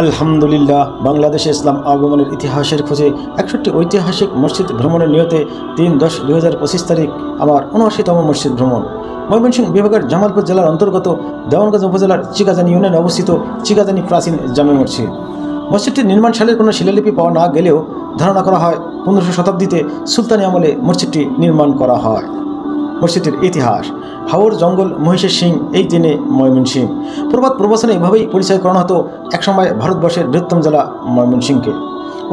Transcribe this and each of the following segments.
আলহামদুলিল্লাহ, বাংলাদেশে ইসলাম আগমনের ইতিহাসের খোঁজে 61টি ঐতিহাসিক মসজিদ ভ্রমণের নিয়তে 3/10/2025 তারিখ আমার 79তম মসজিদ ভ্রমণ। ময়মনসিংহ বিভাগের জামালপুর জেলার অন্তর্গত দেওয়ানগঞ্জ উপজেলার চিকাজানি ইউনিয়নে অবস্থিত চিকাজানি প্রাচীন জামে মসজিদ। মসজিদটির নির্মাণ সালের কোনো শিলালিপি পাওয়া না গেলেও ধারণা করা হয় 15শো শতাব্দীতে সুলতানি আমলে মসজিদটি নির্মাণ করা হয়। মসজিদটির ইতিহাস: হাওর জঙ্গল মহিষের সিং, এই দিনে ময়মনসিংহ। প্রবাদ প্রবচনে এভাবেই পরিচয় করানো হতো একসময় ভারতবর্ষের বৃহত্তম জেলা ময়মনসিংহকে।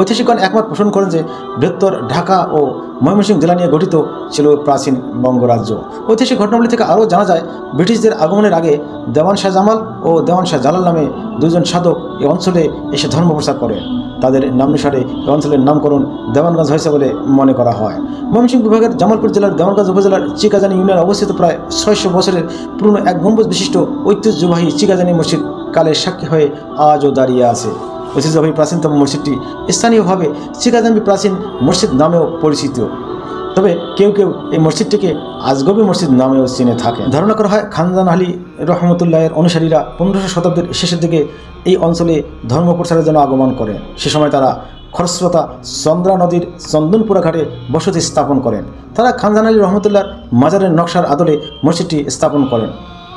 ঐতিহাসিকগণ একমত পোষণ করেন যে বৃহত্তর ঢাকা ও ময়মনসিংহ জেলা নিয়ে গঠিত ছিল প্রাচীন বঙ্গরাজ্য। ঐতিহাসিক ঘটনাবলী থেকে আরও জানা যায়, ব্রিটিশদের আগমনের আগে দেওয়ান শাহ জামাল ও দেওয়ান শাহ জালাল নামে দুজন সাধক এই অঞ্চলে এসে ধর্ম প্রচার করেন। তাদের নামানুসারে এই অঞ্চলের নামকরণ দেওয়ানগঞ্জ হয়েছে বলে মনে করা হয়। ময়মনসিংহ বিভাগের জামালপুর জেলার দেওয়ানগঞ্জ উপজেলার চিকাজানি ইউনিয়নে অবস্থিত প্রায় 600 বছরের পুরনো এক গম্বুজ বিশিষ্ট ঐতিহ্যবাহী চিকাজানি মসজিদ কালের সাক্ষী হয়ে আজও দাঁড়িয়ে আছে। ঐতিহ্যবাহী প্রাচীনতম মসজিদটি স্থানীয়ভাবে চিকাজানি প্রাচীন মসজিদ নামেও পরিচিত। তবে কেউ কেউ এই মসজিদটিকে আজগবি মসজিদ নামেও চিনে থাকে। ধারণা করা হয় খানজান আলী রহমতুল্লাহের অনুসারীরা 15শো শতাব্দীর শেষের দিকে এই অঞ্চলে ধর্ম প্রচারের জন্য আগমন করেন। সে সময় তারা খরস্রোতা চন্দ্রা নদীর চন্দনপুরা ঘাটে বসতি স্থাপন করেন। তারা খানজান আলী রহমতুল্লাহর মাজারের নকশার আদলে মসজিদটি স্থাপন করেন।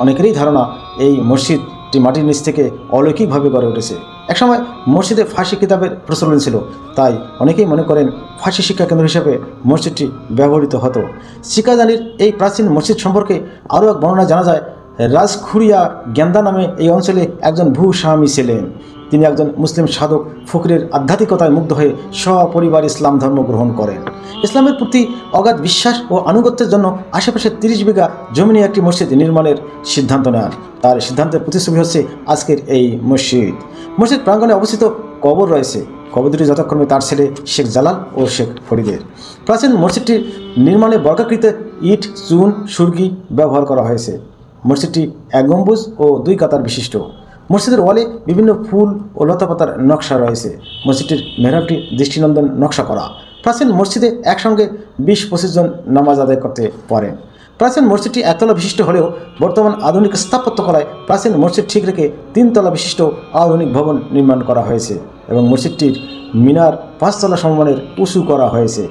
অনেকেরই ধারণা এই মসজিদটি মাটির নিচ থেকে অলৌকিকভাবে গড়ে উঠেছে। একসময় মসজিদে ফাঁসি কিতাবের প্রচলন ছিল, তাই অনেকেই মনে করেন ফাঁসি শিক্ষা কেন্দ্র হিসেবে মসজিদটি ব্যবহৃত হতো। চিকাজানির এই প্রাচীন মসজিদ সম্পর্কে আরও এক বর্ণনা জানা যায়, রাজখুরিয়া গেন্দা নামে এই অঞ্চলে একজন ভূস্বামী ছিলেন। তিনি একজন মুসলিম সাধক ফকিরের আধ্যাত্মিকতায় মুগ্ধ হয়ে সপরিবার ইসলাম ধর্ম গ্রহণ করেন। ইসলামের প্রতি অগাধ বিশ্বাস ও আনুগত্যের জন্য আশেপাশে 30 বিঘা জমি নিয়ে একটি মসজিদ নির্মাণের সিদ্ধান্ত নেন। তার সিদ্ধান্তের প্রতিচ্ছবি হচ্ছে আজকের এই মসজিদ। মসজিদ প্রাঙ্গণে অবস্থিত কবর রয়েছে। কবর দুটি যথাক্রমে তার ছেলে শেখ জালাল ও শেখ ফরিদের। প্রাচীন মসজিদটির নির্মাণে বর্গাকৃতির ইট, চুন, সুরকি ব্যবহার করা হয়েছে। মসজিদটি এক গম্বুজ ও 2 কাতার বিশিষ্ট। মসজিদের ওয়ালে বিভিন্ন ফুল ও লতাপাতার নকশা রয়েছে। মসজিদটির মেহরাবটি দৃষ্টিনন্দন নকশা করা। প্রাচীন মসজিদে একসঙ্গে 20-25 জন নামাজ আদায় করতে পারেন। প্রাচীন মসজিদটি একতলা বিশিষ্ট হলেও বর্তমান আধুনিক স্থাপত্য কলায় প্রাচীন মসজিদ ঠিক রেখে 3 তলা বিশিষ্ট আধুনিক ভবন নির্মাণ করা হয়েছে এবং মসজিদটির মিনার 5 তলা সমমানের উঁচু করা হয়েছে।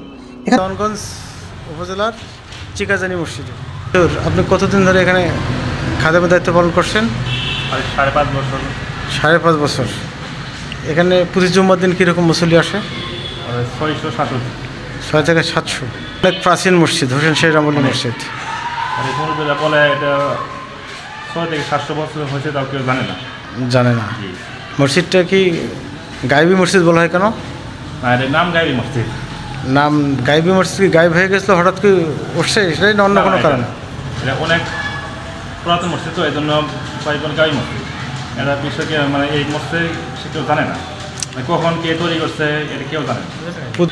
এখানে দেওয়ানগঞ্জ উপজেলার চিকাজানি মসজিদে আপনি কতদিন ধরে এখানে খাদেমের দায়িত্ব পালন করছেন? 5.5 বছর। 5.5 বছর। এখানে প্রতি জুম্মার দিন কীরকম মুসল্লি আসে? 600 থেকে 700। অনেক প্রাচীন মসজিদ, হোসেন শাহ আমলের মসজিদ। বলে এটা 600 থেকে 700 বছর হয়েছে, তাও কেউ জানে না। মসজিদটা কি গায়েবী মসজিদ বলা হয় কেন? এর নাম গায়েবী মসজিদ। নাম গায়েবী মসজিদ কি গায়েব হয়ে গেছিলো হঠাৎ কি উঠছে, সেটাই না অন্য কোনো কারণে? এটা অনেক পুরাতন মসজিদ, তো এই জন্য গায়েবী মসজিদ। এটা বিষয়কে মানে এই মসজিদ সে কেউ জানে না, কখন কে তৈরি করছে এটা কেউ জানে না।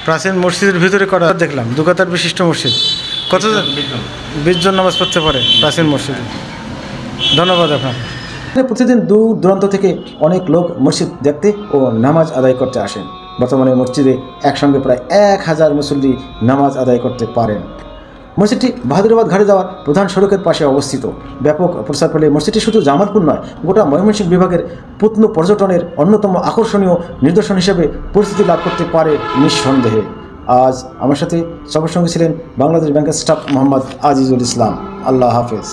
প্রাচীন মসজিদের ভিতরে করা দেখলাম 2 কাতার বিশিষ্ট মসজিদ। কতজন? 20 জন নামাজ পড়তে পারে প্রাচীন মসজিদে। ধন্যবাদ আপনার। প্রতিদিন দূর দূরান্ত থেকে অনেক লোক মসজিদ দেখতে ও নামাজ আদায় করতে আসেন। বর্তমানে মসজিদে একসঙ্গে প্রায় 1000 মুসল্লি নামাজ আদায় করতে পারেন। মসজিদটি বাহাদুরাবাদ ঘাটে যাওয়ার প্রধান সড়কের পাশে অবস্থিত। ব্যাপক প্রচার পেলে মসজিদটি শুধু জামালপুর নয়, গোটা ময়মনসিংহ বিভাগের প্রত্ন পর্যটনের অন্যতম আকর্ষণীয় নিদর্শন হিসেবে পরিচিতি লাভ করতে পারে নিঃসন্দেহে। আজ আমার সাথে সবার সঙ্গে ছিলেন বাংলাদেশ ব্যাংকের স্টাফ মোহাম্মদ আজিজুল ইসলাম। আল্লাহ হাফেজ।